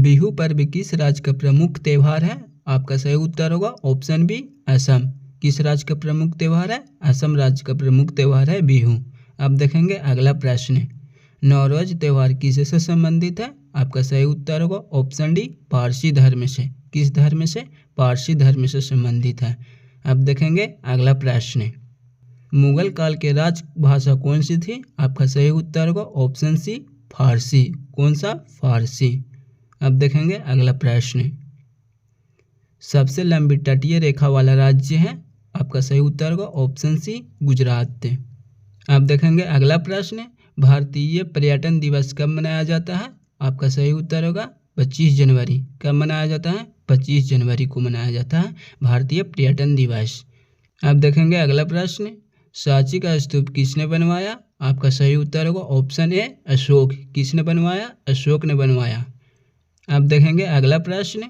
बिहू पर्व किस राज्य का प्रमुख त्यौहार है? आपका सही उत्तर होगा ऑप्शन बी असम। किस राज्य का प्रमुख त्यौहार है? असम राज्य का प्रमुख त्यौहार है बिहू। अब देखेंगे अगला प्रश्न, नौरोज त्यौहार किससे संबंधित है? आपका सही उत्तर होगा ऑप्शन डी पारसी धर्म से। किस धर्म से? पारसी धर्म से संबंधित है। अब देखेंगे अगला प्रश्न, मुगल काल के राजभाषा कौन सी थी? आपका सही उत्तर होगा ऑप्शन सी फारसी। कौन सा? फारसी। अब देखेंगे अगला प्रश्न, सबसे लंबी तटीय रेखा वाला राज्य है? आपका सही उत्तर होगा ऑप्शन सी गुजरात। अब देखेंगे अगला प्रश्न, भारतीय पर्यटन दिवस कब मनाया जाता है? आपका सही उत्तर होगा 25 जनवरी। कब मनाया जाता है? 25 जनवरी को मनाया जाता है भारतीय पर्यटन दिवस। अब देखेंगे अगला प्रश्न, सांची का स्तूप किसने बनवाया? आपका सही उत्तर होगा ऑप्शन ए अशोक। किसने बनवाया? अशोक ने बनवाया। अब देखेंगे अगला प्रश्न,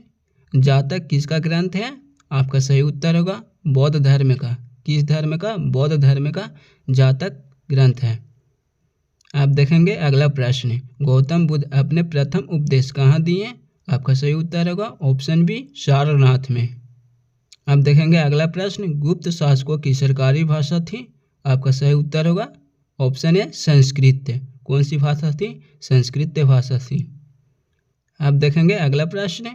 जातक किसका ग्रंथ है? आपका सही उत्तर होगा बौद्ध धर्म का। किस धर्म का? बौद्ध धर्म का जातक ग्रंथ है। अब देखेंगे अगला प्रश्न, गौतम बुद्ध अपने प्रथम उपदेश कहाँ दिए? आपका सही उत्तर होगा ऑप्शन बी सारनाथ में। अब देखेंगे अगला प्रश्न, गुप्त शासकों की सरकारी भाषा थी? आपका सही उत्तर होगा ऑप्शन ए संस्कृत। कौन सी भाषा थी? संस्कृत भाषा थी। अब देखेंगे अगला प्रश्न,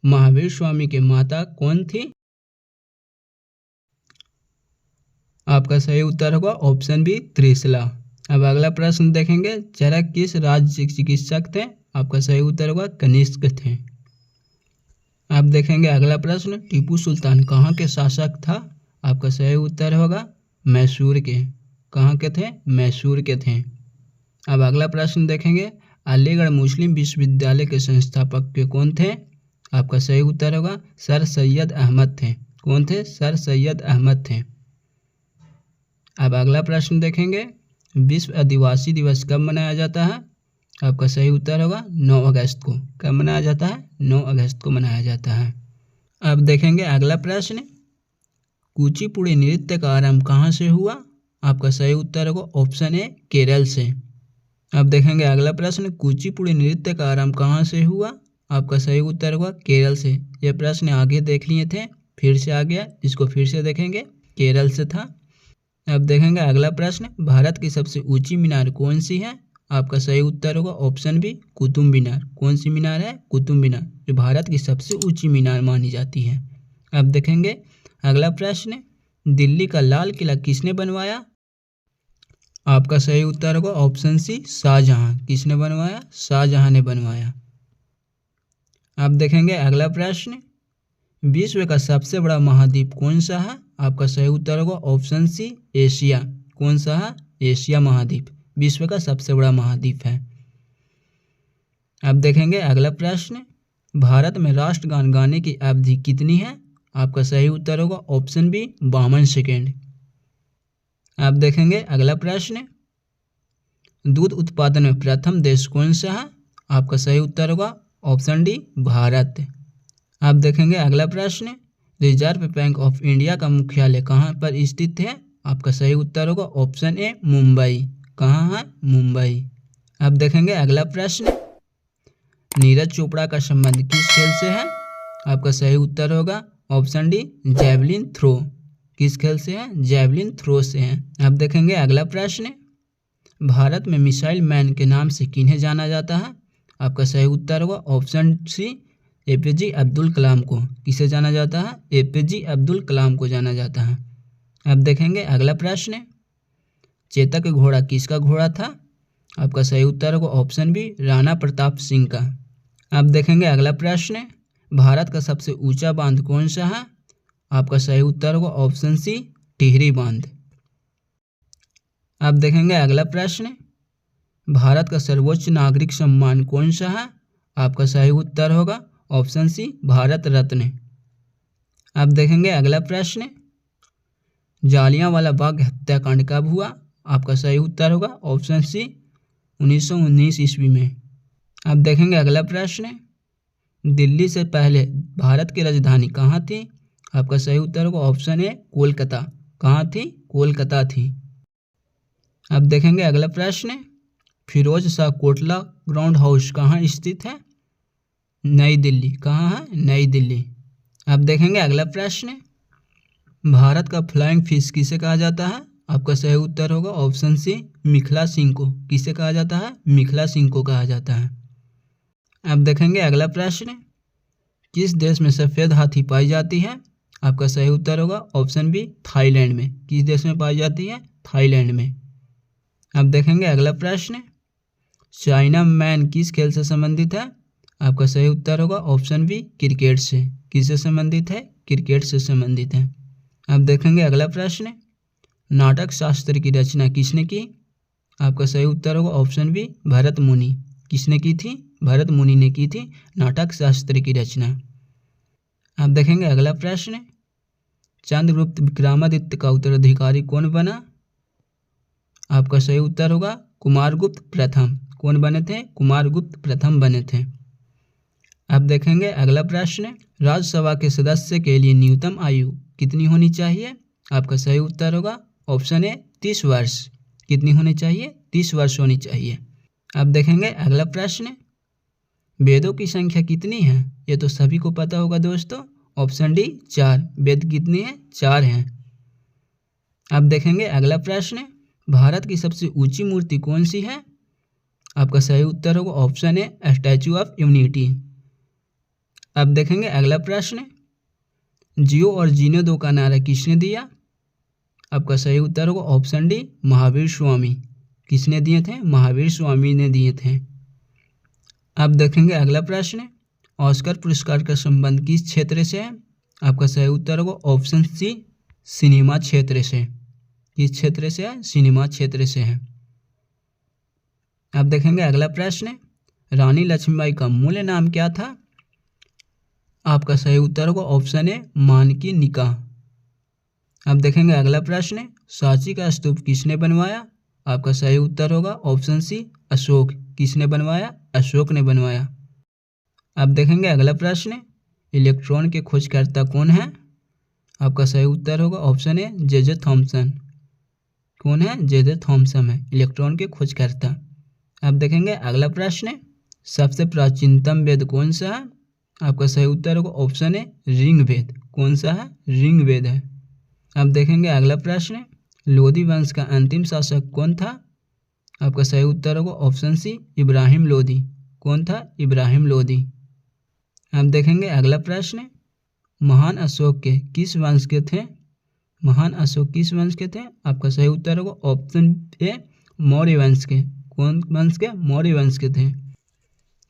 महावीर स्वामी के माता कौन थी? आपका सही उत्तर होगा ऑप्शन बी त्रिशला। अब अगला प्रश्न देखेंगे, चरक किस राज्य के चिकित्सक थे? आपका सही उत्तर होगा कनिष्क थे। अब देखेंगे अगला प्रश्न, टीपू सुल्तान कहाँ के शासक था? आपका सही उत्तर होगा मैसूर के। कहाँ के थे? मैसूर के थे। अब अगला प्रश्न देखेंगे, अलीगढ़ मुस्लिम विश्वविद्यालय के संस्थापक के कौन थे? आपका सही उत्तर होगा सर सैयद अहमद थे। कौन थे? सर सैयद अहमद थे। अब अगला प्रश्न देखेंगे, विश्व आदिवासी दिवस कब मनाया जाता है? आपका सही उत्तर होगा 9 अगस्त को। कब मनाया जाता है? 9 अगस्त को मनाया जाता है। अब देखेंगे अगला प्रश्न, कुचिपुड़ी नृत्य का आरंभ कहाँ से हुआ? आपका सही उत्तर होगा ऑप्शन ए केरल से। अब देखेंगे अगला प्रश्न, कुचिपुड़ी नृत्य का आरंभ कहाँ से हुआ? आपका सही उत्तर होगा केरल से। यह प्रश्न आगे देख लिए थे, फिर से आ गया, इसको फिर से देखेंगे, केरल से था। अब देखेंगे अगला प्रश्न, भारत की सबसे ऊंची मीनार कौन सी है? आपका सही उत्तर होगा ऑप्शन बी कुतुब मीनार। कौन सी मीनार है? कुतुब मीनार, जो भारत की सबसे ऊंची मीनार मानी जाती है। अब देखेंगे अगला प्रश्न, दिल्ली का लाल किला किसने बनवाया? आपका सही उत्तर होगा ऑप्शन सी शाहजहां। किसने बनवाया? शाहजहां ने बनवाया। अब देखेंगे अगला प्रश्न, विश्व का सबसे बड़ा महाद्वीप कौन सा है? आपका सही उत्तर होगा ऑप्शन सी एशिया। कौन सा है? एशिया महाद्वीप विश्व का सबसे बड़ा महाद्वीप है। अब देखेंगे अगला प्रश्न, भारत में राष्ट्रगान गाने की अवधि कितनी है? आपका सही उत्तर होगा ऑप्शन बी 52 सेकेंड। अब देखेंगे अगला प्रश्न, दूध उत्पादन में प्रथम देश कौन सा है? आपका सही उत्तर होगा ऑप्शन डी भारत। अब देखेंगे अगला प्रश्न, रिजर्व बैंक ऑफ इंडिया का मुख्यालय कहाँ पर स्थित है? आपका सही उत्तर होगा ऑप्शन ए मुंबई। कहाँ है? मुंबई। अब देखेंगे अगला प्रश्न, नीरज चोपड़ा का संबंध किस खेल से है? आपका सही उत्तर होगा ऑप्शन डी जैवलिन थ्रो। किस खेल से है? जैवलिन थ्रो से है। अब देखेंगे अगला प्रश्न, भारत में मिसाइल मैन के नाम से किन्हें जाना जाता है? आपका सही उत्तर होगा option C APJ Abdul Kalam को। किसे जाना जाता है? एपीजे अब्दुल कलाम को जाना जाता है। अब देखेंगे अगला प्रश्न, चेतक घोड़ा किसका घोड़ा था? आपका सही उत्तर होगा ऑप्शन बी राणा प्रताप सिंह का। अब देखेंगे अगला प्रश्न, भारत का सबसे ऊंचा बांध कौन सा है? आपका सही उत्तर होगा ऑप्शन सी टिहरी बांध। अब देखेंगे अगला प्रश्न, भारत का सर्वोच्च नागरिक सम्मान कौन सा है? आपका सही उत्तर होगा ऑप्शन सी भारत रत्न। अब देखेंगे अगला प्रश्न, जालियांवाला बाग हत्याकांड कब हुआ? आपका सही उत्तर होगा ऑप्शन सी 1919 ईस्वी में। अब देखेंगे अगला प्रश्न, दिल्ली से पहले भारत की राजधानी कहाँ थी? आपका सही उत्तर होगा ऑप्शन ए कोलकाता। कहाँ थी? कोलकाता थी। अब देखेंगे अगला प्रश्न, फिरोज शाह कोटला ग्राउंड हाउस कहाँ स्थित है? नई दिल्ली। कहाँ है? नई दिल्ली। अब देखेंगे अगला प्रश्न, भारत का फ्लाइंग फिश किसे कहा जाता है? आपका सही उत्तर होगा ऑप्शन सी, मिथिला सिंह को। किसे कहा जाता है? मिथिला सिंह को कहा जाता है। अब देखेंगे अगला प्रश्न, किस देश में सफ़ेद हाथी पाई जाती है? आपका सही उत्तर होगा ऑप्शन बी, थाईलैंड में। किस देश में पाई जाती है? थाईलैंड में। अब देखेंगे अगला प्रश्न, चाइना मैन किस खेल से संबंधित है? आपका सही उत्तर होगा ऑप्शन बी, क्रिकेट से। किससे संबंधित है? क्रिकेट से संबंधित है। अब देखेंगे अगला प्रश्न, नाटक शास्त्र की रचना किसने की? आपका सही उत्तर होगा ऑप्शन बी, भरत मुनि। किसने की थी? भरत मुनि ने की थी नाटक शास्त्र की रचना। अब देखेंगे अगला प्रश्न, चंद्रगुप्त विक्रमादित्य का उत्तराधिकारी कौन बना? आपका सही उत्तर होगा कुमारगुप्त प्रथम। कौन बने थे? कुमारगुप्त प्रथम बने थे। अब देखेंगे अगला प्रश्न, राज्यसभा के सदस्य के लिए न्यूनतम आयु कितनी होनी चाहिए? आपका सही उत्तर होगा ऑप्शन ए, 30 वर्ष। कितनी होनी चाहिए? 30 वर्ष होनी चाहिए। अब देखेंगे अगला प्रश्न, वेदों की संख्या कितनी है? ये तो सभी को पता होगा दोस्तों, ऑप्शन डी, 4। वेद कितने हैं? 4 हैं। अब देखेंगे अगला प्रश्न, भारत की सबसे ऊंची मूर्ति कौन सी है? आपका सही उत्तर होगा option A, statue of unity. अब देखेंगे अगला प्रश्न, जियो और जीने दो का नारा किसने दिया? आपका सही उत्तर होगा ऑप्शन डी, महावीर स्वामी। किसने दिए थे? महावीर स्वामी ने दिए थे। अब देखेंगे अगला प्रश्न, ऑस्कर पुरस्कार का संबंध किस क्षेत्र से है? आपका सही उत्तर होगा ऑप्शन सी, सिनेमा क्षेत्र से। किस क्षेत्र से है? सिनेमा क्षेत्र से है। अब देखेंगे अगला प्रश्न, रानी लक्ष्मीबाई का मूल नाम क्या था? आपका सही उत्तर होगा ऑप्शन ए, मानकी निका। अब देखेंगे अगला प्रश्न, सांची का स्तूप किसने बनवाया? आपका सही उत्तर होगा ऑप्शन सी, अशोक। किसने बनवाया? अशोक ने बनवाया। अब देखेंगे अगला प्रश्न, इलेक्ट्रॉन के खोजकर्ता कौन है? आपका सही उत्तर होगा ऑप्शन ए, जे थॉमसन। कौन है? जे थॉमसन है इलेक्ट्रॉन के खोजकर्ता। अब देखेंगे अगला प्रश्न, सबसे प्राचीनतम वेद कौन सा है? आपका सही उत्तर होगा ऑप्शन ए, ऋग्वेद। कौन सा है? ऋग्वेद है। अब देखेंगे अगला प्रश्न, लोदी वंश का अंतिम शासक कौन था? आपका सही उत्तर होगा ऑप्शन सी, इब्राहिम लोदी। कौन था? इब्राहिम लोदी। अब देखेंगे अगला प्रश्न, महान अशोक के किस वंश के थे? महान अशोक किस वंश के थे? आपका सही उत्तर होगा ऑप्शन ए, मौर्य वंश के। कौन वंश के? मौर्य वंश के थे।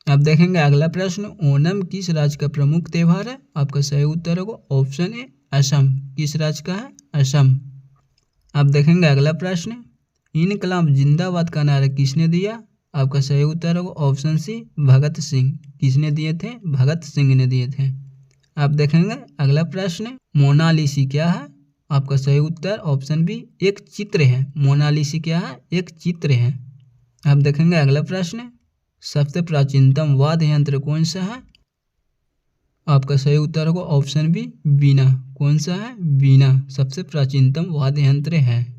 अब देखेंगे अगला प्रश्न, ओणम किस राज्य का प्रमुख त्यौहार है? आपका सही उत्तर होगा ऑप्शन ए, असम। किस राज्य का है? असम। अब देखेंगे अगला प्रश्न, इनकलाब जिंदाबाद का नारा किसने दिया? आपका सही उत्तर होगा ऑप्शन सी, भगत सिंह। किसने दिए थे? भगत सिंह ने दिए थे। अब देखेंगे अगला प्रश्न, मोनालिसी क्या है? आपका सही उत्तर ऑप्शन बी, एक चित्र है। मोनालिसी क्या है? एक चित्र है। अब देखेंगे अगला प्रश्न, सबसे प्राचीनतम वाद्य यंत्र कौन सा है? आपका सही उत्तर होगा ऑप्शन बी, वीणा। कौन सा है? वीणा सबसे प्राचीनतम वाद्य यंत्र है।